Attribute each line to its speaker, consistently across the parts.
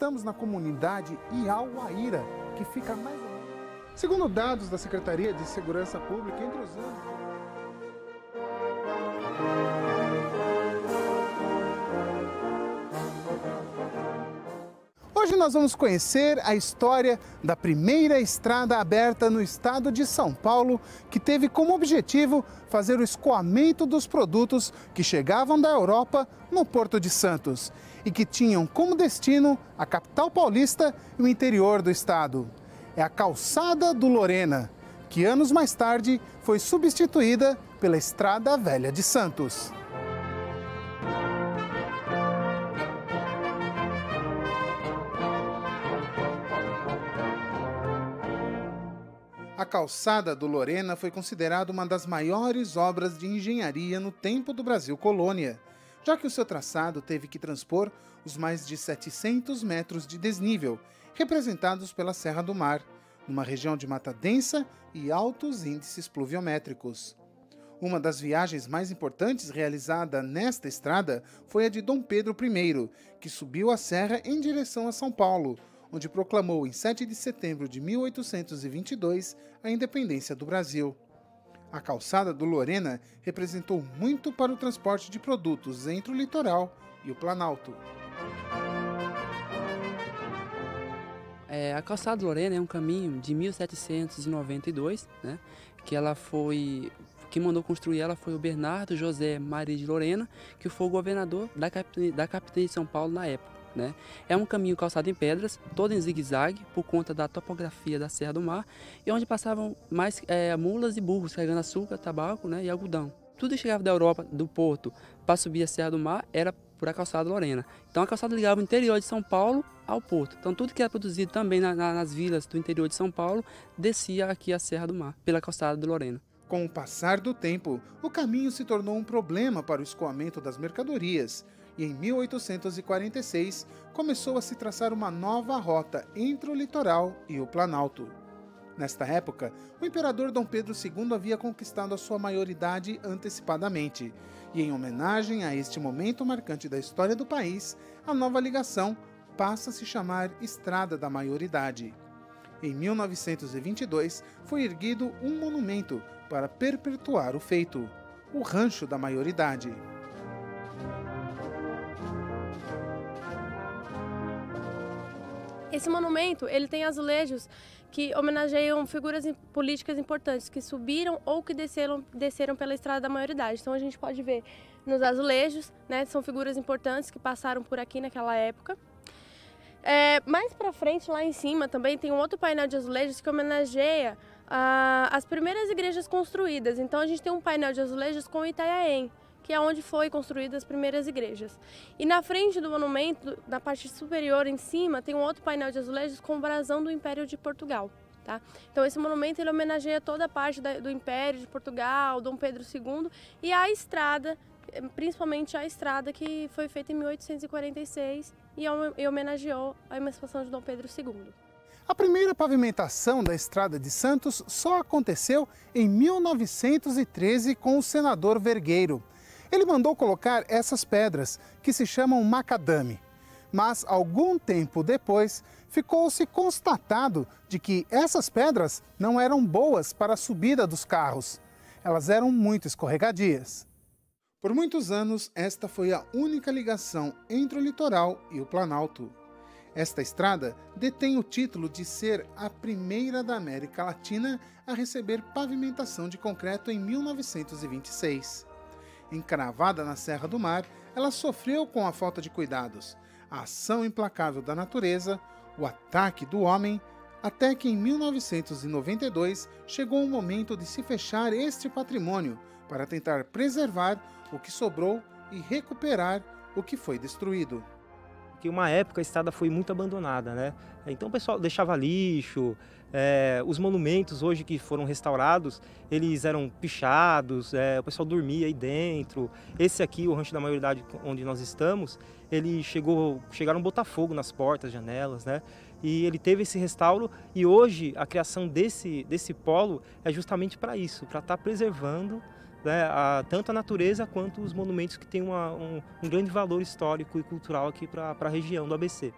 Speaker 1: estamos na comunidade Iauaíra, que fica mais ou menos... Segundo dados da Secretaria de Segurança Pública, entre os anos... Hoje nós vamos conhecer a história da primeira estrada aberta no estado de São Paulo, que teve como objetivo fazer o escoamento dos produtos que chegavam da Europa no Porto de Santos e que tinham como destino a capital paulista e o interior do estado. É a Calçada do Lorena, que anos mais tarde foi substituída pela Estrada Velha de Santos. A Calçada do Lorena foi considerada uma das maiores obras de engenharia no tempo do Brasil colônia, já que o seu traçado teve que transpor os mais de 700 metros de desnível, representados pela Serra do Mar, numa região de mata densa e altos índices pluviométricos. Uma das viagens mais importantes realizada nesta estrada foi a de Dom Pedro I, que subiu a serra em direção a São Paulo, onde proclamou em 7 de setembro de 1822 a independência do Brasil. A Calçada do Lorena representou muito para o transporte de produtos entre o litoral e o Planalto.
Speaker 2: A Calçada do Lorena é um caminho de 1792, né, quem mandou construir ela foi o Bernardo José Maria de Lorena, que foi o governador da capitania de São Paulo na época. Né? É um caminho calçado em pedras, todo em zigue-zague, por conta da topografia da Serra do Mar, e onde passavam mais mulas e burros carregando açúcar, tabaco, né, e algodão. Tudo que chegava da Europa, do Porto, para subir a Serra do Mar, era por a Calçada Lorena. Então a calçada ligava o interior de São Paulo ao Porto. Então tudo que era produzido também nas vilas do interior de São Paulo, descia aqui a Serra do Mar, pela Calçada de Lorena.
Speaker 1: Com o passar do tempo, o caminho se tornou um problema para o escoamento das mercadorias, e em 1846 começou a se traçar uma nova rota entre o litoral e o Planalto. Nesta época, o imperador Dom Pedro II havia conquistado a sua maioridade antecipadamente, e em homenagem a este momento marcante da história do país, a nova ligação passa a se chamar Estrada da Maioridade. Em 1922, foi erguido um monumento para perpetuar o feito, o Rancho da Maioridade.
Speaker 3: Esse monumento, ele tem azulejos que homenageiam figuras políticas importantes que subiram ou que desceram pela Estrada da Maioridade. Então a gente pode ver nos azulejos, né, são figuras importantes que passaram por aqui naquela época. Mais pra frente, lá em cima, também tem um outro painel de azulejos que homenageia as primeiras igrejas construídas. Então a gente tem um painel de azulejos com Itanhaém, que é onde foi construídas as primeiras igrejas. E na frente do monumento, na parte superior em cima, tem um outro painel de azulejos com o brasão do Império de Portugal. Tá? Então esse monumento ele homenageia toda a parte do Império de Portugal, Dom Pedro II e a estrada, principalmente a estrada que foi feita em 1846 e homenageou a emancipação de Dom Pedro II.
Speaker 1: A primeira pavimentação da Estrada de Santos só aconteceu em 1913 com o senador Vergueiro. Ele mandou colocar essas pedras, que se chamam macadame. Mas, algum tempo depois, ficou-se constatado de que essas pedras não eram boas para a subida dos carros. Elas eram muito escorregadias. Por muitos anos, esta foi a única ligação entre o litoral e o Planalto. Esta estrada detém o título de ser a primeira da América Latina a receber pavimentação de concreto em 1926. Encravada na Serra do Mar, ela sofreu com a falta de cuidados, a ação implacável da natureza, o ataque do homem, até que em 1992 chegou o momento de se fechar este patrimônio para tentar preservar o que sobrou e recuperar o que foi destruído.
Speaker 4: Que uma época a estrada foi muito abandonada, né? Então o pessoal deixava lixo, os monumentos hoje que foram restaurados, eles eram pichados, o pessoal dormia aí dentro. Esse aqui, o Rancho da Maioridade, onde nós estamos, chegaram a botar fogo nas portas, janelas, né? E ele teve esse restauro e hoje a criação desse polo é justamente para isso, para estar preservando, né, tanto a natureza quanto os monumentos que têm um grande valor histórico e cultural aqui para a região do ABC.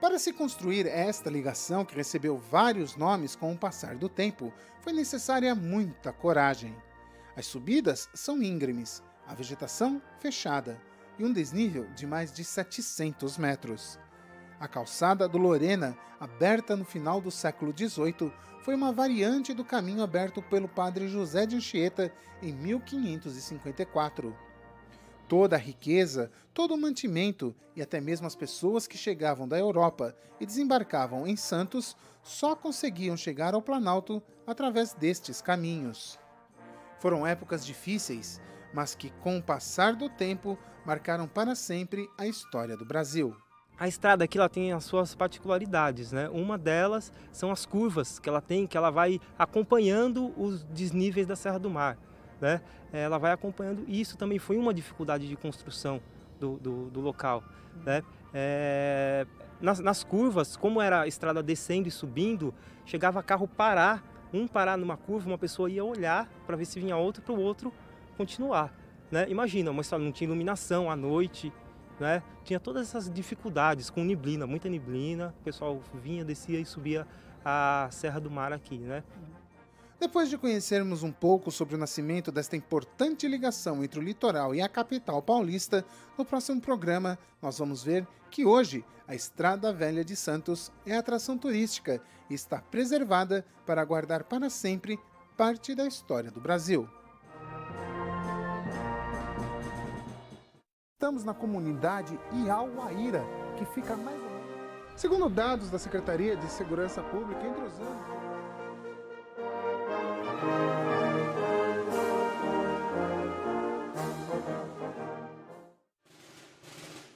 Speaker 1: Para se construir esta ligação, que recebeu vários nomes com o passar do tempo, foi necessária muita coragem. As subidas são íngremes, a vegetação fechada e um desnível de mais de 700 metros. A calçada do Lorena, aberta no final do século XVIII, foi uma variante do caminho aberto pelo padre José de Anchieta em 1554. Toda a riqueza, todo o mantimento e até mesmo as pessoas que chegavam da Europa e desembarcavam em Santos só conseguiam chegar ao Planalto através destes caminhos. Foram épocas difíceis, mas que, com o passar do tempo, marcaram para sempre a história do Brasil.
Speaker 4: A estrada aqui ela tem as suas particularidades, né? Uma delas são as curvas que ela tem, que ela vai acompanhando os desníveis da Serra do Mar, né? Ela vai acompanhando, e isso também foi uma dificuldade de construção do local, né? Nas curvas, como era a estrada descendo e subindo, chegava carro parar numa curva, uma pessoa ia olhar para ver se vinha outro, para o outro continuar, né? Imagina, uma estrada não tinha iluminação à noite, né? Tinha todas essas dificuldades, com neblina, muita neblina, o pessoal vinha, descia e subia a Serra do Mar aqui, né?
Speaker 1: Depois de conhecermos um pouco sobre o nascimento desta importante ligação entre o litoral e a capital paulista, no próximo programa nós vamos ver que hoje a Estrada Velha de Santos é atração turística e está preservada para guardar para sempre parte da história do Brasil. Estamos na comunidade Iauaíra, que fica mais ou menos... Segundo dados da Secretaria de Segurança Pública, entre os anos...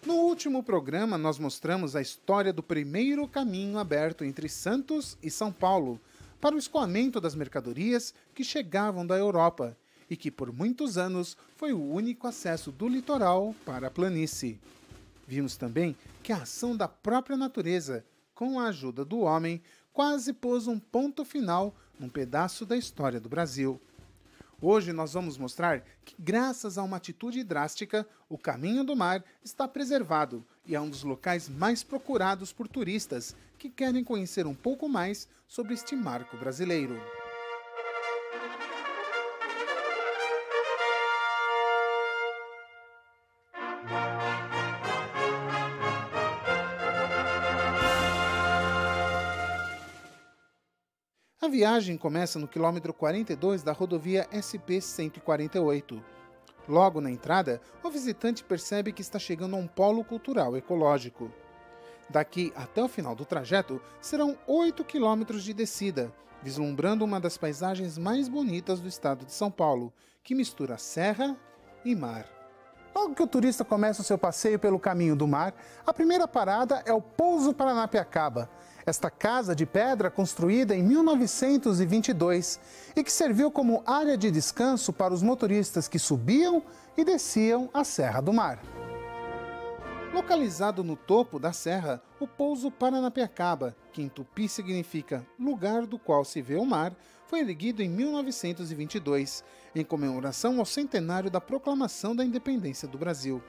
Speaker 1: No último programa, nós mostramos a história do primeiro caminho aberto entre Santos e São Paulo para o escoamento das mercadorias que chegavam da Europa e que por muitos anos foi o único acesso do litoral para a planície. Vimos também que a ação da própria natureza, com a ajuda do homem, quase pôs um ponto final num pedaço da história do Brasil. Hoje nós vamos mostrar que, graças a uma atitude drástica, o Caminho do Mar está preservado e é um dos locais mais procurados por turistas que querem conhecer um pouco mais sobre este marco brasileiro. A viagem começa no quilômetro 42 da rodovia SP-148. Logo na entrada, o visitante percebe que está chegando a um polo cultural ecológico. Daqui até o final do trajeto, serão 8 quilômetros de descida, vislumbrando uma das paisagens mais bonitas do estado de São Paulo, que mistura serra e mar. Logo que o turista começa o seu passeio pelo Caminho do Mar, a primeira parada é o Pouso Paranapiacaba. Esta casa de pedra construída em 1922 e que serviu como área de descanso para os motoristas que subiam e desciam a Serra do Mar. Localizado no topo da serra, o Pouso Paranapiacaba, que em tupi significa lugar do qual se vê o mar, foi erguido em 1922, em comemoração ao centenário da proclamação da independência do Brasil.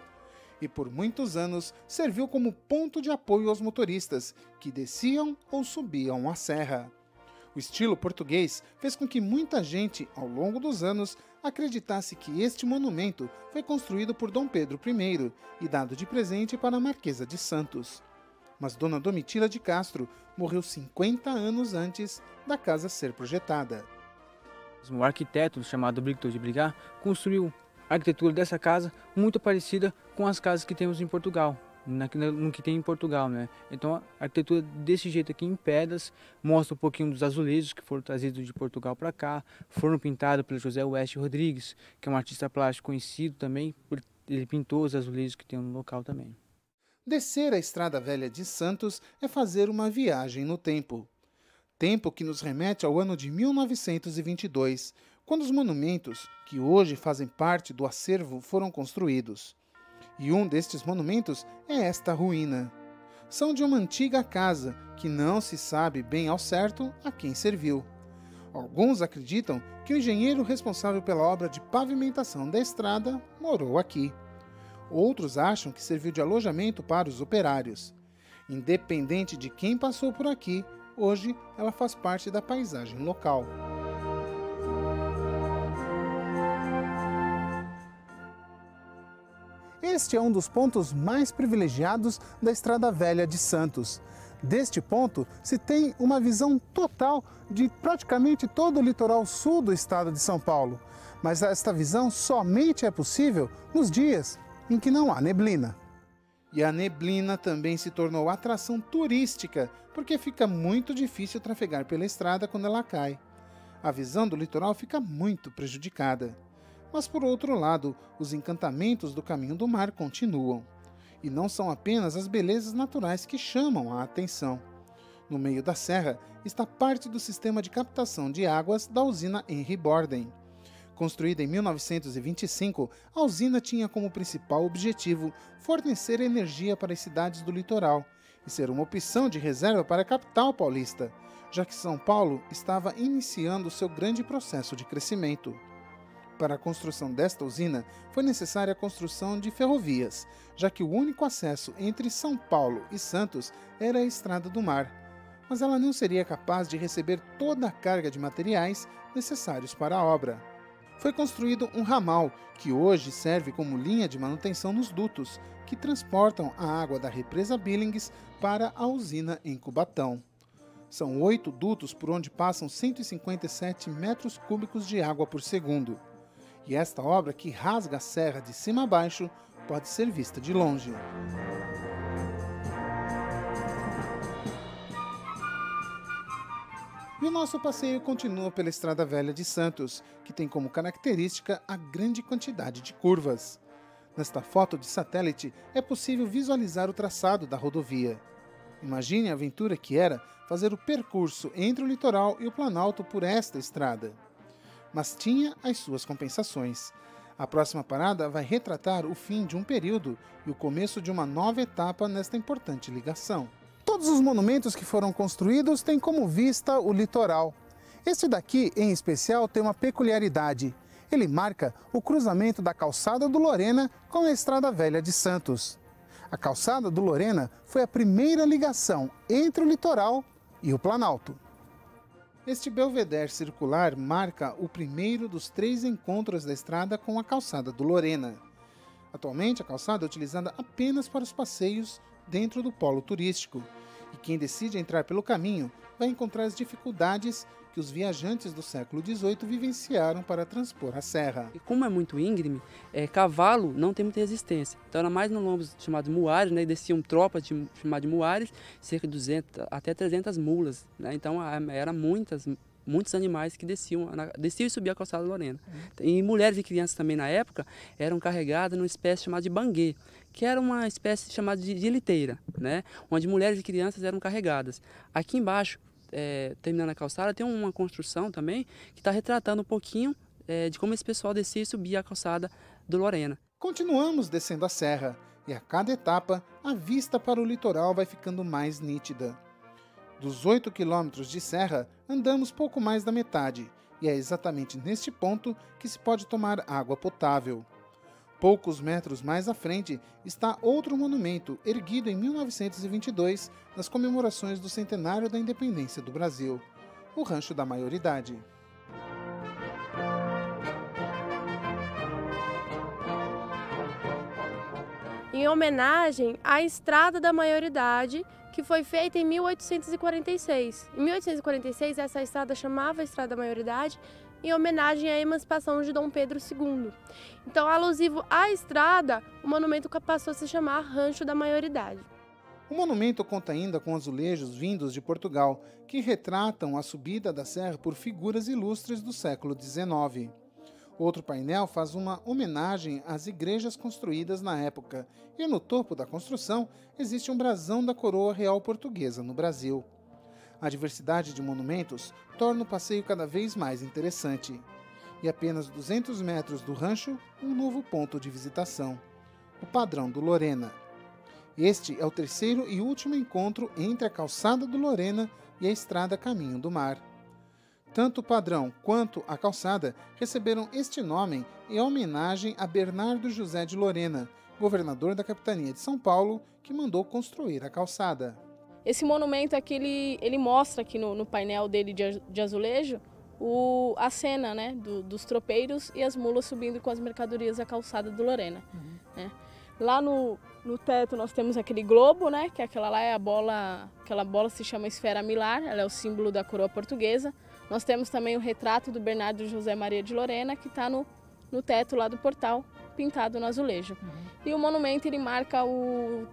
Speaker 1: E por muitos anos serviu como ponto de apoio aos motoristas que desciam ou subiam a serra. O estilo português fez com que muita gente, ao longo dos anos, acreditasse que este monumento foi construído por Dom Pedro I e dado de presente para a Marquesa de Santos. Mas Dona Domitila de Castro morreu 50 anos antes da casa ser projetada.
Speaker 5: O arquiteto chamado Victor de Brigat construiu a arquitetura dessa casa muito parecida com as casas que temos em Portugal, no que tem em Portugal, né? Então a arquitetura desse jeito aqui em pedras mostra um pouquinho dos azulejos que foram trazidos de Portugal para cá, foram pintados pelo José West Rodrigues, que é um artista plástico conhecido também, ele pintou os azulejos que tem no local também.
Speaker 1: Descer a Estrada Velha de Santos é fazer uma viagem no tempo. Tempo que nos remete ao ano de 1922, quando os monumentos, que hoje fazem parte do acervo, foram construídos. E um destes monumentos é esta ruína. São de uma antiga casa, que não se sabe bem ao certo a quem serviu. Alguns acreditam que o engenheiro responsável pela obra de pavimentação da estrada morou aqui. Outros acham que serviu de alojamento para os operários. Independente de quem passou por aqui, hoje ela faz parte da paisagem local. Este é um dos pontos mais privilegiados da Estrada Velha de Santos. Deste ponto se tem uma visão total de praticamente todo o litoral sul do estado de São Paulo. Mas esta visão somente é possível nos dias em que não há neblina. E a neblina também se tornou atração turística, porque fica muito difícil trafegar pela estrada quando ela cai. A visão do litoral fica muito prejudicada. Mas por outro lado, os encantamentos do Caminho do Mar continuam. E não são apenas as belezas naturais que chamam a atenção. No meio da serra está parte do sistema de captação de águas da usina Henry Borden. Construída em 1925, a usina tinha como principal objetivo fornecer energia para as cidades do litoral e ser uma opção de reserva para a capital paulista, já que São Paulo estava iniciando seu grande processo de crescimento. Para a construção desta usina, foi necessária a construção de ferrovias, já que o único acesso entre São Paulo e Santos era a Estrada do Mar. Mas ela não seria capaz de receber toda a carga de materiais necessários para a obra. Foi construído um ramal, que hoje serve como linha de manutenção nos dutos, que transportam a água da represa Billings para a usina em Cubatão. São 8 dutos por onde passam 157 metros cúbicos de água por segundo. E esta obra, que rasga a serra de cima a baixo, pode ser vista de longe. E o nosso passeio continua pela Estrada Velha de Santos, que tem como característica a grande quantidade de curvas. Nesta foto de satélite é possível visualizar o traçado da rodovia. Imagine a aventura que era fazer o percurso entre o litoral e o Planalto por esta estrada. Mas tinha as suas compensações. A próxima parada vai retratar o fim de um período e o começo de uma nova etapa nesta importante ligação. Todos os monumentos que foram construídos têm como vista o litoral. Este daqui, em especial, tem uma peculiaridade. Ele marca o cruzamento da Calçada do Lorena com a Estrada Velha de Santos. A Calçada do Lorena foi a primeira ligação entre o litoral e o Planalto. Este belvedere circular marca o primeiro dos 3 encontros da estrada com a Calçada do Lorena. Atualmente, a calçada é utilizada apenas para os passeios dentro do polo turístico, e quem decide entrar pelo caminho vai encontrar as dificuldades que os viajantes do século XVIII vivenciaram para transpor a serra.
Speaker 2: E como é muito íngreme, cavalo não tem muita resistência. Então era mais no lombo chamado muares, né? E desciam tropas chamadas de muares, cerca de 200 até 300 mulas, né? Então era muitos animais que desciam e subiam a Calçada Lorena. E mulheres e crianças também na época eram carregadas numa espécie chamada de banguê, que era uma espécie chamada de liteira, né? Onde mulheres e crianças eram carregadas. Aqui embaixo, terminando a calçada, tem uma construção também que está retratando um pouquinho de como esse pessoal descia e subia a Calçada do Lorena.
Speaker 1: Continuamos descendo a serra e a cada etapa a vista para o litoral vai ficando mais nítida. Dos 8 quilômetros de serra, andamos pouco mais da metade, e é exatamente neste ponto que se pode tomar água potável. Poucos metros mais à frente está outro monumento, erguido em 1922, nas comemorações do centenário da independência do Brasil, o Rancho da Maioridade.
Speaker 3: Em homenagem à Estrada da Maioridade, que foi feita em 1846. Em 1846, essa estrada chamava Estrada da Maioridade, em homenagem à emancipação de Dom Pedro II. Então, alusivo à estrada, o monumento passou a se chamar Rancho da Maioridade.
Speaker 1: O monumento conta ainda com azulejos vindos de Portugal, que retratam a subida da serra por figuras ilustres do século XIX. Outro painel faz uma homenagem às igrejas construídas na época, e no topo da construção existe um brasão da coroa real portuguesa no Brasil. A diversidade de monumentos torna o passeio cada vez mais interessante. E apenas 200 metros do rancho, um novo ponto de visitação, o Padrão do Lorena. Este é o terceiro e último encontro entre a Calçada do Lorena e a Estrada Caminho do Mar. Tanto o Padrão quanto a calçada receberam este nome em homenagem a Bernardo José de Lorena, governador da capitania de São Paulo, que mandou construir a calçada.
Speaker 6: Esse monumento aqui, ele mostra aqui no painel dele de azulejo a cena, né, dos tropeiros e as mulas subindo com as mercadorias a calçada do Lorena. Né? Lá no teto nós temos aquele globo, né, que aquela lá é aquela bola se chama esfera milar, ela é o símbolo da coroa portuguesa. Nós temos também o retrato do Bernardo José Maria de Lorena, que está no teto lá do portal, pintado no azulejo. E o monumento ele marca o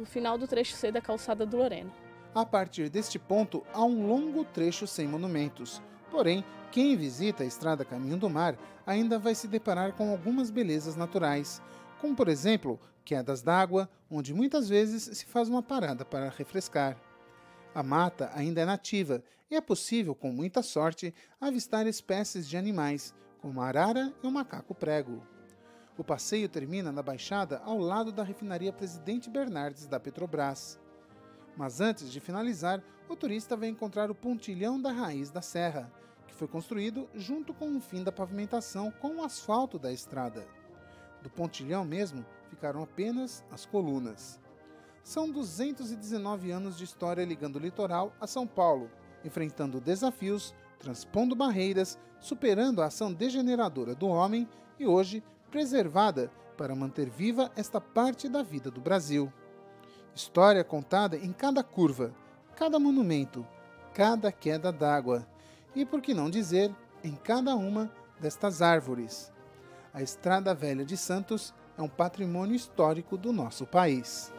Speaker 6: final do trecho C da calçada do Lorena.
Speaker 1: A partir deste ponto, há um longo trecho sem monumentos. Porém, quem visita a Estrada Caminho do Mar ainda vai se deparar com algumas belezas naturais, como por exemplo, quedas d'água, onde muitas vezes se faz uma parada para refrescar. A mata ainda é nativa e é possível, com muita sorte, avistar espécies de animais, como a arara e o macaco-prego. O passeio termina na Baixada, ao lado da refinaria Presidente Bernardes da Petrobras. Mas antes de finalizar, o turista vai encontrar o pontilhão da raiz da serra, que foi construído junto com o fim da pavimentação com o asfalto da estrada. Do pontilhão mesmo ficaram apenas as colunas. São 219 anos de história ligando o litoral a São Paulo, enfrentando desafios, transpondo barreiras, superando a ação degeneradora do homem e hoje preservada para manter viva esta parte da vida do Brasil. História contada em cada curva, cada monumento, cada queda d'água e, por que não dizer, em cada uma destas árvores. A Estrada Velha de Santos é um patrimônio histórico do nosso país.